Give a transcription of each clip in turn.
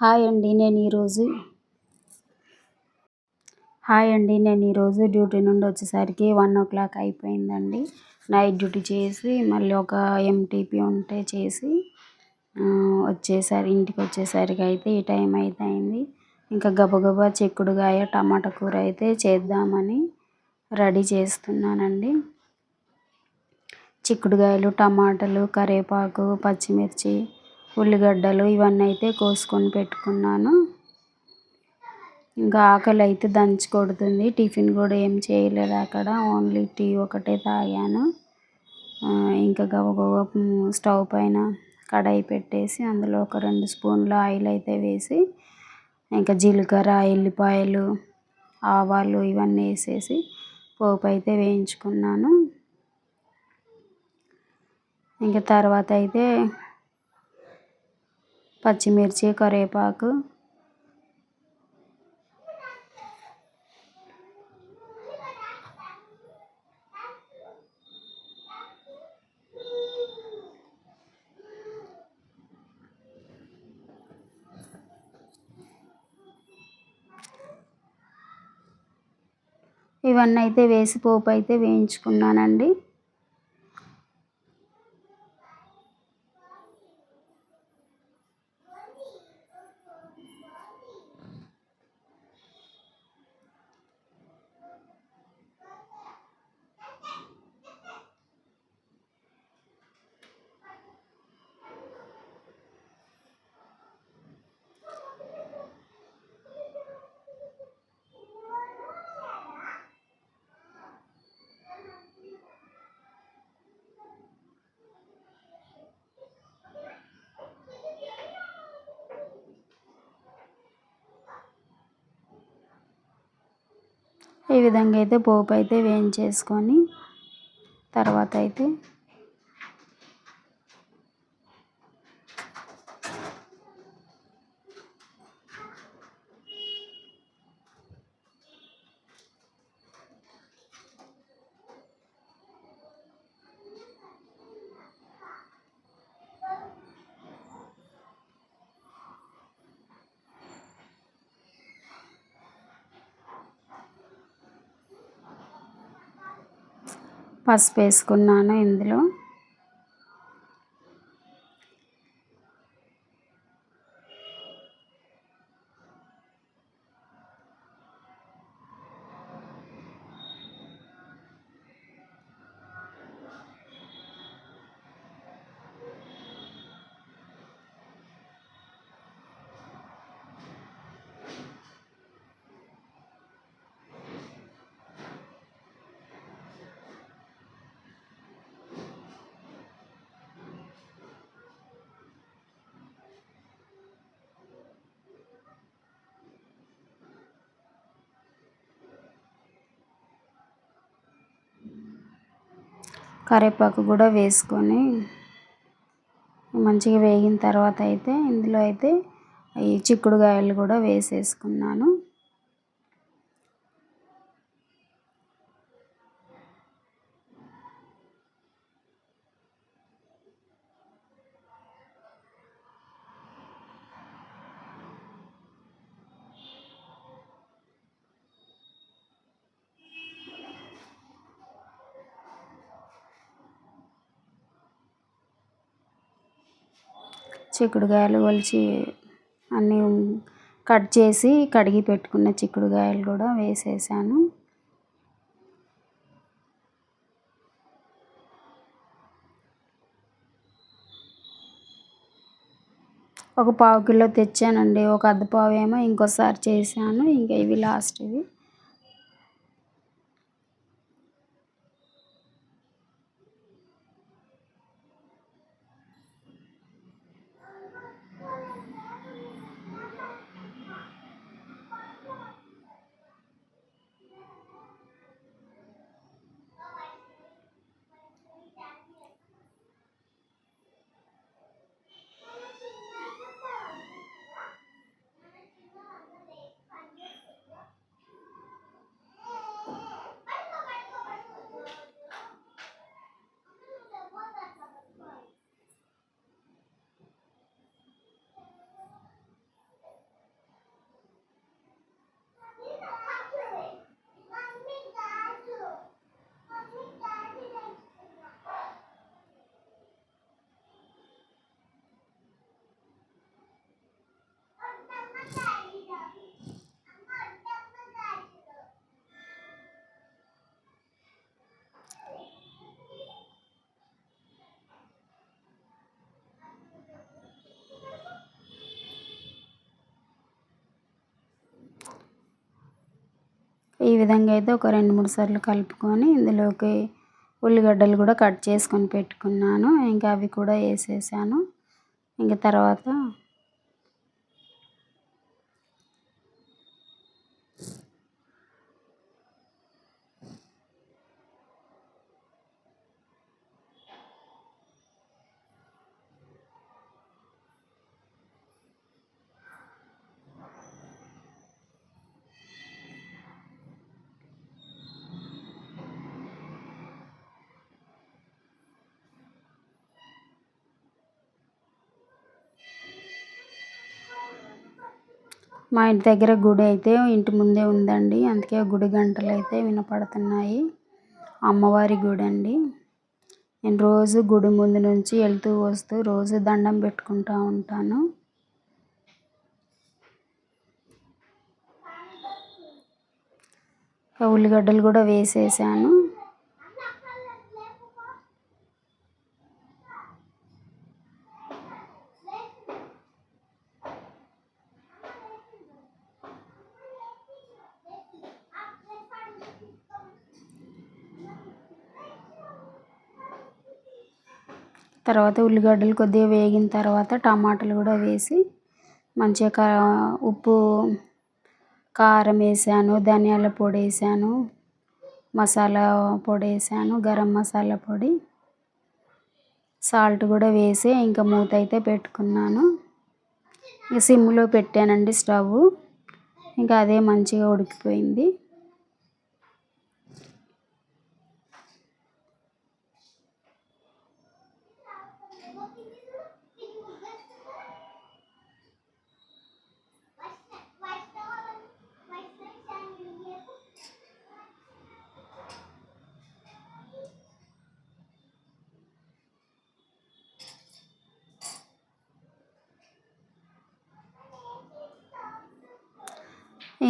Hi అండి. నేను ఈరోజు డ్యూటీ నుండి వచ్చేసరికి 1:00 అయిపోయిందండి. నైట్ డ్యూటీ చేసి మళ్ళీ ఒక ఎంటీపీ ఉంటే చేసి ఇంటికి వచ్చేసరికి అయితే ఈ టైం అయితే అయింది. ఇంకా గబగబా చిక్కుడుకాయ టమాటా కూర అయితే చేద్దామని రెడీ చేస్తున్నానండి. చిక్కుడుకాయలు, టమాటాలు, కరివేపాకు, పచ్చిమిర్చి, ఉల్లిగడ్డలు ఇవన్నీ అయితే కోసుకొని పెట్టుకున్నాను. ఇంకా ఆకలి అయితే దంచి కొడుతుంది. టిఫిన్ కూడా ఏం చేయలేదు అక్కడ, ఓన్లీ టీ ఒకటే తాగాను. ఇంకా గబగబా స్టవ్ పైన కడాయి పెట్టేసి అందులో ఒక 2 స్పూన్ల ఆయిల్ అయితే వేసి ఇంకా జీలకర్ర, ఎల్లిపాయలు, ఆవాలు ఇవన్నీ వేసేసి పోపు అయితే వేయించుకున్నాను. ఇంకా తర్వాత అయితే పచ్చిమిర్చి, కరివేపాకు, ఇవన్నీ అయితే వేసి పోపు అయితే వేయించుకున్నానండి. ఈ విధంగా అయితే పోపు అయితే వేయించేసుకొని తర్వాత అయితే పసుపు వేసుకున్నాను ఇందులో. కరివేపాకు కూడా వేసుకొని మంచిగా వేగిన తర్వాత అయితే ఇందులో అయితే ఈ చిక్కుడుకాయలు కూడా వేసేసుకున్నాను. చిక్కుడుకాయలు ఒలిచి అన్నీ కట్ చేసి కడిగి పెట్టుకున్న చిక్కుడుకాయలు కూడా వేసేసాను. ఒక 1/4 కిలో తెచ్చానండి. ఒక అర్ధపావు ఏమో ఇంకోసారి చేశాను. ఇంకా ఇవి లాస్ట్ ఇవి. విధంగా అయితే ఒక 2-3 సార్లు కలుపుకొని ఇందులోకి ఉల్లిగడ్డలు కూడా కట్ చేసుకొని పెట్టుకున్నాను. ఇంకా అవి కూడా వేసేసాను. ఇంక తర్వాత మా ఇంటి దగ్గర గుడి అయితే ఇంటి ముందే ఉందండి. అందుకే గుడి గంటలు అయితే వినపడుతున్నాయి. అమ్మవారి గుడి అండి. నేను రోజు గుడి ముందు నుంచి వెళ్తూ వస్తూ రోజు దండం పెట్టుకుంటూ ఉంటాను. ఉల్లిగడ్డలు కూడా వేసేసాను. తర్వాత ఉల్లిగడ్డలు కొద్దిగా వేగిన తర్వాత టమాటాలు కూడా వేసి మంచిగా ఉప్పు కారం వేసాను, ధనియాల పొడి వేసాను, మసాలా పొడి వేసాను, గరం మసాలా పొడి, సాల్ట్ కూడా వేసి ఇంకా మూత అయితే పెట్టుకున్నాను. సిమ్లో పెట్టానండి స్టవ్. ఇంకా అదే మంచిగా ఉడికిపోయింది.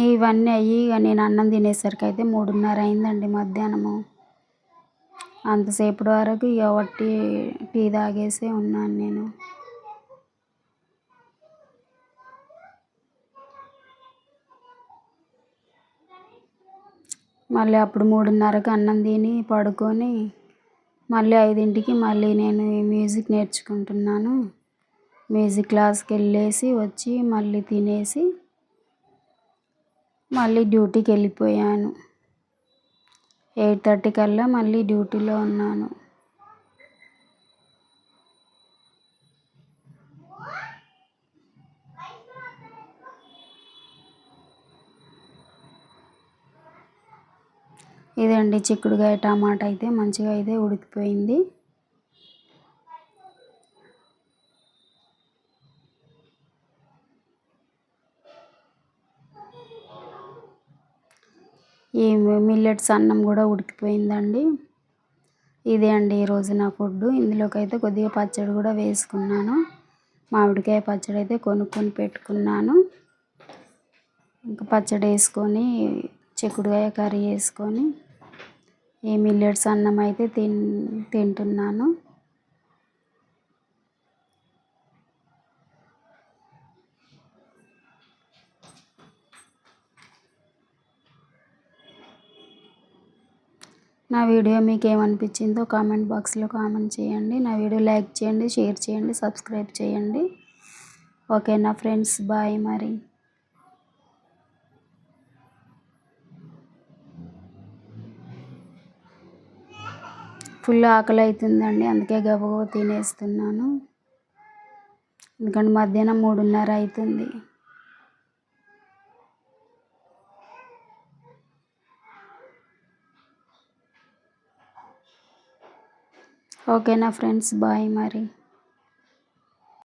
ఇవన్నీ అయ్యి ఇక నేను అన్నం తినేసరికి అయితే 3:30 అయిందండి మధ్యాహ్నము. అంతసేపటి వరకు ఇక టీ తాగేసే ఉన్నాను నేను. మళ్ళీ అప్పుడు 3:30కి అన్నం తిని పడుకొని మళ్ళీ 5ంటికి మళ్ళీ నేను మ్యూజిక్ నేర్చుకుంటున్నాను. మ్యూజిక్ క్లాస్కి వెళ్ళేసి వచ్చి మళ్ళీ తినేసి మళ్ళీ డ్యూటీకి వెళ్ళిపోయాను. 8:30 కల్లా మళ్ళీ డ్యూటీలో ఉన్నాను. ఇదండి చిక్కుడుకాయ టమాటా అయితే మంచిగా అయితే ఉడికిపోయింది. ఈ మిల్లెట్స్ అన్నం కూడా ఉడికిపోయిందండి. ఇదే అండి ఈరోజు నా ఫుడ్. ఇందులోకి అయితే కొద్దిగా పచ్చడి కూడా వేసుకున్నాను. మామిడికాయ పచ్చడి అయితే కొనుక్కొని పెట్టుకున్నాను. ఇంకా పచ్చడి వేసుకొని చిక్కుడుకాయ కర్రీ వేసుకొని ఈ మిల్లెట్స్ అన్నం అయితే తింటున్నాను. నా వీడియో మీకు ఏమనిపించిందో కామెంట్ బాక్స్లో కామెంట్ చేయండి. నా వీడియో లైక్ చేయండి, షేర్ చేయండి, సబ్స్క్రైబ్ చేయండి. ఓకేనా ఫ్రెండ్స్, బాయ్ మరి. ఫుల్ ఆకలి అవుతుందండి, అందుకే గబగబా తినేస్తున్నాను. ఎందుకంటే మధ్యాహ్నం 3:30 అవుతుంది. ఓకేనా ఫ్రెండ్స్, బాయ్ మరి.